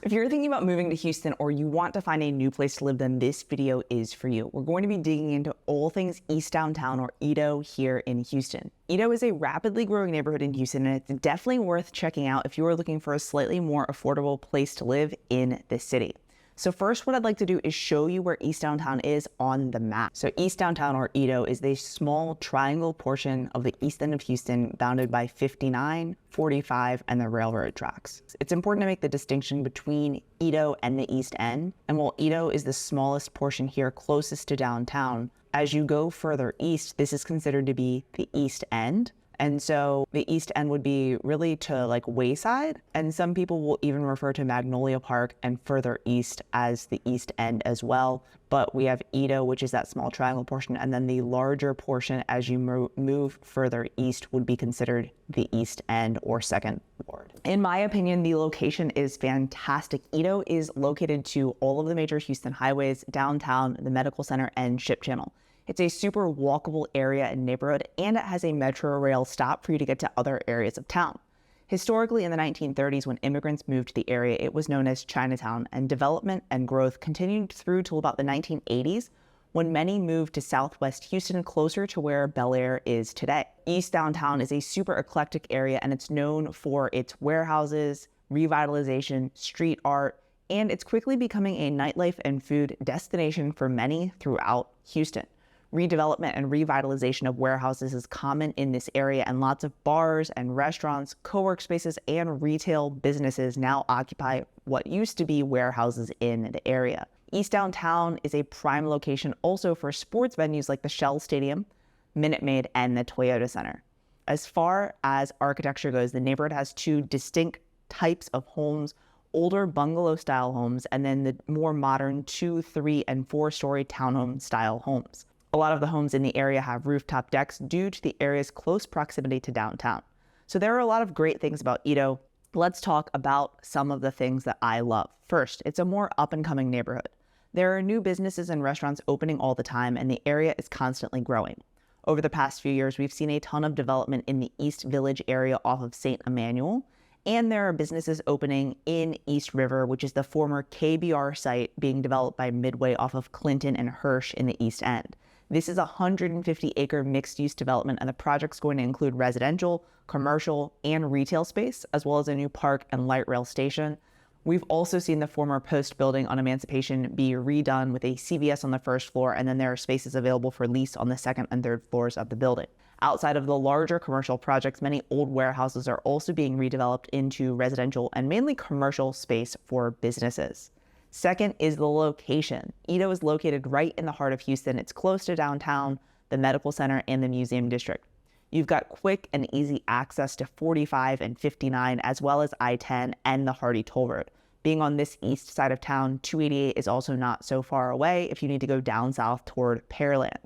If you're thinking about moving to Houston or you want to find a new place to live, then this video is for you. We're going to be digging into all things East Downtown, or EaDo, here in Houston. EaDo is a rapidly growing neighborhood in Houston, and it's definitely worth checking out if you are looking for a slightly more affordable place to live in the city. So first, what I'd like to do is show you where East Downtown is on the map. So East Downtown, or EaDo, is a small triangle portion of the east end of Houston bounded by 59, 45, and the railroad tracks. It's important to make the distinction between EaDo and the East End. And while EaDo is the smallest portion here closest to downtown, as you go further east, this is considered to be the East End. And so the East End would be really to like Wayside, and some people will even refer to Magnolia Park and further east as the East End as well. But we have EaDo, which is that small triangle portion, and then the larger portion as you move further east would be considered the East End or Second Ward. In my opinion, the location is fantastic. EaDo is located to all of the major Houston highways, downtown, the medical center, and Ship Channel. It's a super walkable area and neighborhood, and it has a metro rail stop for you to get to other areas of town. Historically, in the 1930s, when immigrants moved to the area, it was known as Chinatown, and development and growth continued through till about the 1980s, when many moved to Southwest Houston, closer to where Bel Air is today. East Downtown is a super eclectic area, and it's known for its warehouses, revitalization, street art, and it's quickly becoming a nightlife and food destination for many throughout Houston. Redevelopment and revitalization of warehouses is common in this area, and lots of bars and restaurants, co-work spaces, and retail businesses now occupy what used to be warehouses in the area. East Downtown is a prime location also for sports venues like the Shell Stadium, Minute Maid, and the Toyota Center. As far as architecture goes, the neighborhood has two distinct types of homes: older bungalow-style homes, and then the more modern 2-, 3-, and 4-story townhome-style homes. A lot of the homes in the area have rooftop decks due to the area's close proximity to downtown. So there are a lot of great things about EaDo. Let's talk about some of the things that I love. First, it's a more up-and-coming neighborhood. There are new businesses and restaurants opening all the time, and the area is constantly growing. Over the past few years, we've seen a ton of development in the East Village area off of St. Emmanuel, and there are businesses opening in East River, which is the former KBR site being developed by Midway off of Clinton and Hirsch in the East End. This is a 150-acre mixed-use development, and the project's going to include residential, commercial, and retail space, as well as a new park and light rail station. We've also seen the former Post building on Emancipation be redone with a CVS on the first floor, and then there are spaces available for lease on the second and third floors of the building. Outside of the larger commercial projects, many old warehouses are also being redeveloped into residential and mainly commercial space for businesses. Second is the location. EaDo is located right in the heart of Houston. It's close to downtown, the medical center, and the museum district. You've got quick and easy access to 45 and 59, as well as I-10 and the Hardy Toll Road. Being on this east side of town, 288 is also not so far away if you need to go down south toward Pearland.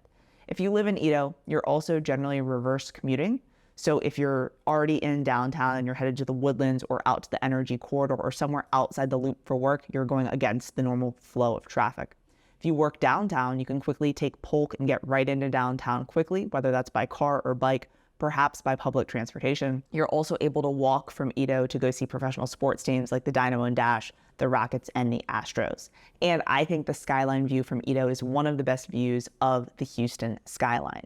If you live in EaDo, you're also generally reverse commuting. So if you're already in downtown and you're headed to the Woodlands or out to the Energy Corridor or somewhere outside the loop for work, you're going against the normal flow of traffic. If you work downtown, you can quickly take Polk and get right into downtown quickly, whether that's by car or bike, perhaps by public transportation. You're also able to walk from EaDo to go see professional sports teams like the Dynamo and Dash, the Rockets, and the Astros. And I think the skyline view from EaDo is one of the best views of the Houston skyline.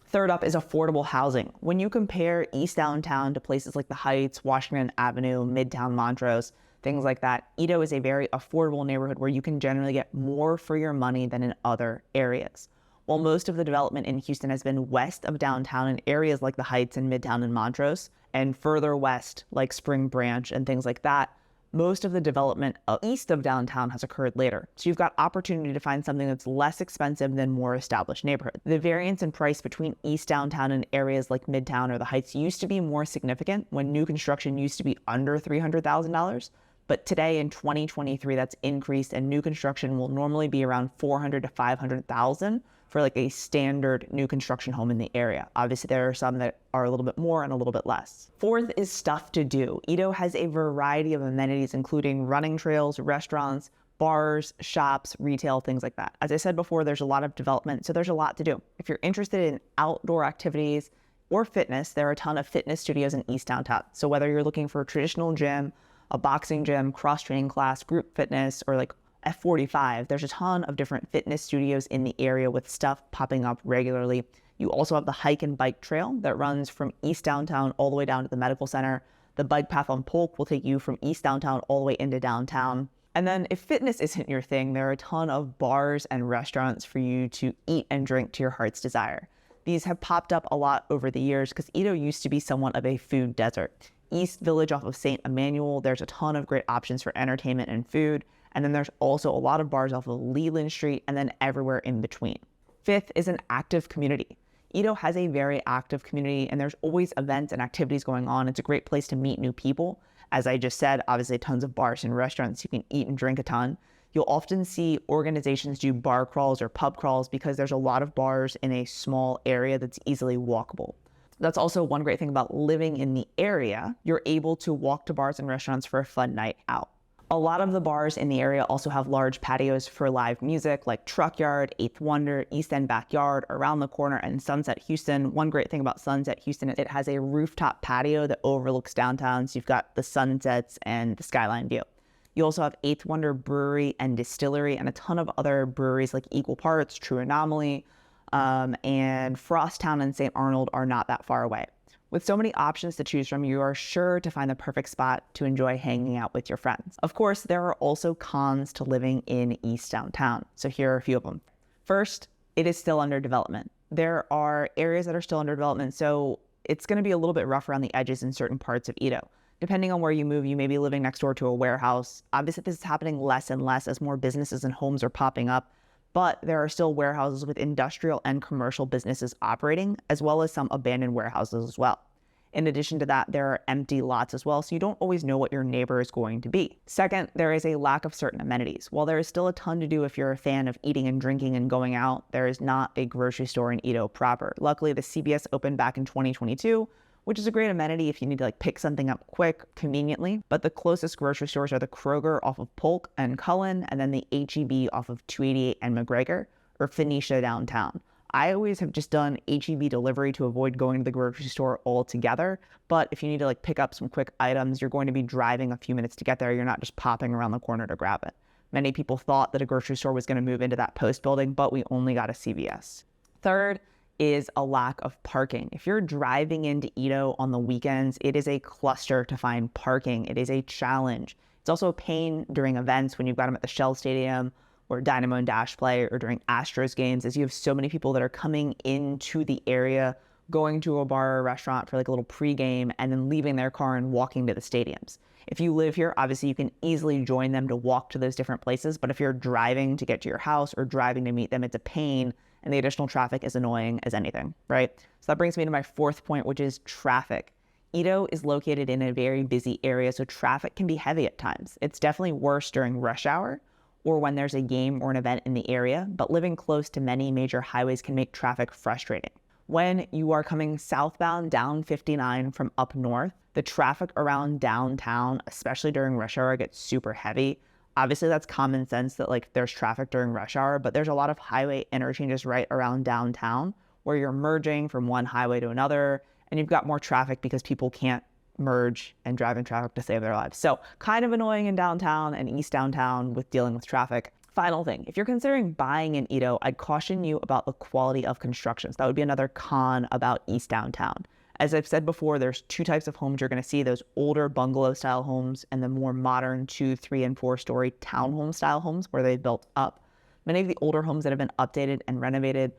Third up is affordable housing. When you compare East Downtown to places like the Heights, Washington Avenue, Midtown Montrose, things like that, EaDo is a very affordable neighborhood where you can generally get more for your money than in other areas. While most of the development in Houston has been west of downtown in areas like the Heights and Midtown and Montrose, and further west like Spring Branch and things like that, most of the development east of downtown has occurred later. So you've got opportunity to find something that's less expensive than more established neighborhoods. The variance in price between East Downtown and areas like Midtown or the Heights used to be more significant when new construction used to be under $300,000. But today in 2023, that's increased, and new construction will normally be around $400,000 to $500,000 for like a standard new construction home in the area. Obviously, there are some that are a little bit more and a little bit less. Fourth is stuff to do. EaDo has a variety of amenities, including running trails, restaurants, bars, shops, retail, things like that. As I said before, there's a lot of development, so there's a lot to do. If you're interested in outdoor activities or fitness, there are a ton of fitness studios in East Downtown. So whether you're looking for a traditional gym, a boxing gym, cross-training class, group fitness, or like F45. There's a ton of different fitness studios in the area with stuff popping up regularly. You also have the hike and bike trail that runs from East Downtown all the way down to the medical center. The bike path on Polk will take you from East Downtown all the way into downtown. And then if fitness isn't your thing, there are a ton of bars and restaurants for you to eat and drink to your heart's desire. These have popped up a lot over the years because EaDo used to be somewhat of a food desert. East Village off of St. Emmanuel, there's a ton of great options for entertainment and food. And then there's also a lot of bars off of Leland Street and then everywhere in between. Fifth is an active community. EaDo has a very active community and there's always events and activities going on. It's a great place to meet new people. As I just said, obviously tons of bars and restaurants. You can eat and drink a ton. You'll often see organizations do bar crawls or pub crawls because there's a lot of bars in a small area that's easily walkable. That's also one great thing about living in the area. You're able to walk to bars and restaurants for a fun night out. A lot of the bars in the area also have large patios for live music like Truck Yard, Eighth Wonder, East End Backyard, Around the Corner, and Sunset Houston. One great thing about Sunset Houston is it has a rooftop patio that overlooks downtown, so you've got the sunsets and the skyline view. You also have Eighth Wonder Brewery and Distillery and a ton of other breweries like Equal Parts, True Anomaly, and Frosttown and St. Arnold are not that far away. With so many options to choose from, you are sure to find the perfect spot to enjoy hanging out with your friends. Of course, there are also cons to living in East Downtown. So here are a few of them. First, it is still under development. There are areas that are still under development, so it's going to be a little bit rough around the edges in certain parts of EaDo. Depending on where you move, you may be living next door to a warehouse. Obviously, this is happening less and less as more businesses and homes are popping up, but there are still warehouses with industrial and commercial businesses operating, as well as some abandoned warehouses as well. In addition to that, there are empty lots as well, so you don't always know what your neighbor is going to be. Second, there is a lack of certain amenities. While there is still a ton to do if you're a fan of eating and drinking and going out, there is not a grocery store in EaDo proper. Luckily, the CVS opened back in 2022, which is a great amenity if you need to like pick something up quick, conveniently. But the closest grocery stores are the Kroger off of Polk and Cullen, and then the H-E-B off of 288 and McGregor, or Phoenicia downtown. I always have just done H-E-B delivery to avoid going to the grocery store altogether. But if you need to like pick up some quick items, you're going to be driving a few minutes to get there. You're not just popping around the corner to grab it. Many people thought that a grocery store was going to move into that post building, but we only got a CVS. Third is a lack of parking. If you're driving into EaDo on the weekends, it is a cluster to find parking. It is a challenge. It's also a pain during events when you've got them at the Shell Stadium or Dynamo and Dash Play or during Astros games, as you have so many people that are coming into the area, going to a bar or restaurant for like a little pregame and then leaving their car and walking to the stadiums. If you live here, obviously you can easily join them to walk to those different places. But if you're driving to get to your house or driving to meet them, it's a pain and the additional traffic is annoying as anything, right? So that brings me to my fourth point, which is traffic. EaDo is located in a very busy area, so traffic can be heavy at times. It's definitely worse during rush hour or when there's a game or an event in the area, but living close to many major highways can make traffic frustrating. When you are coming southbound down 59 from up north, the traffic around downtown, especially during rush hour, gets super heavy. Obviously, that's common sense that like there's traffic during rush hour, but there's a lot of highway interchanges right around downtown where you're merging from one highway to another, and you've got more traffic because people can't merge and drive in traffic to save their lives. So kind of annoying in downtown and East Downtown with dealing with traffic. Final thing, if you're considering buying in EaDo, I'd caution you about the quality of construction. So that would be another con about East Downtown. As I've said before, there's two types of homes you're going to see, those older bungalow style homes and the more modern 2, 3, and 4 story townhome style homes where they built up. Many of the older homes that have been updated and renovated,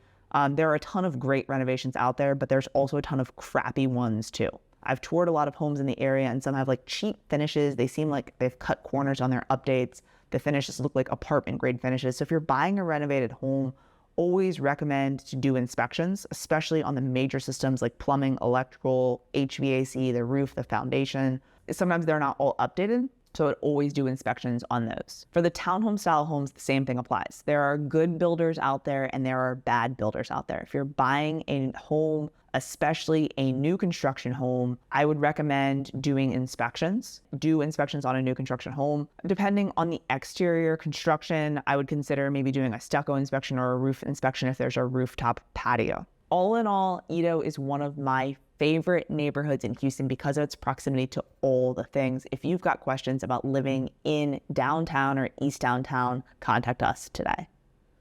there are a ton of great renovations out there, but there's also a ton of crappy ones too. I've toured a lot of homes in the area and some have like cheap finishes. They seem like they've cut corners on their updates. The finishes look like apartment grade finishes. So if you're buying a renovated home, always recommend to do inspections, especially on the major systems like plumbing, electrical, HVAC, the roof, the foundation. Sometimes they're not all updated, so I'd always do inspections on those. For the townhome style homes, the same thing applies. There are good builders out there and there are bad builders out there. If you're buying a home, especially a new construction home, I would recommend doing inspections. Do inspections on a new construction home. Depending on the exterior construction, I would consider maybe doing a stucco inspection or a roof inspection if there's a rooftop patio. All in all, EaDo is one of my favorite neighborhoods in Houston because of its proximity to all the things. If you've got questions about living in downtown or East Downtown, contact us today.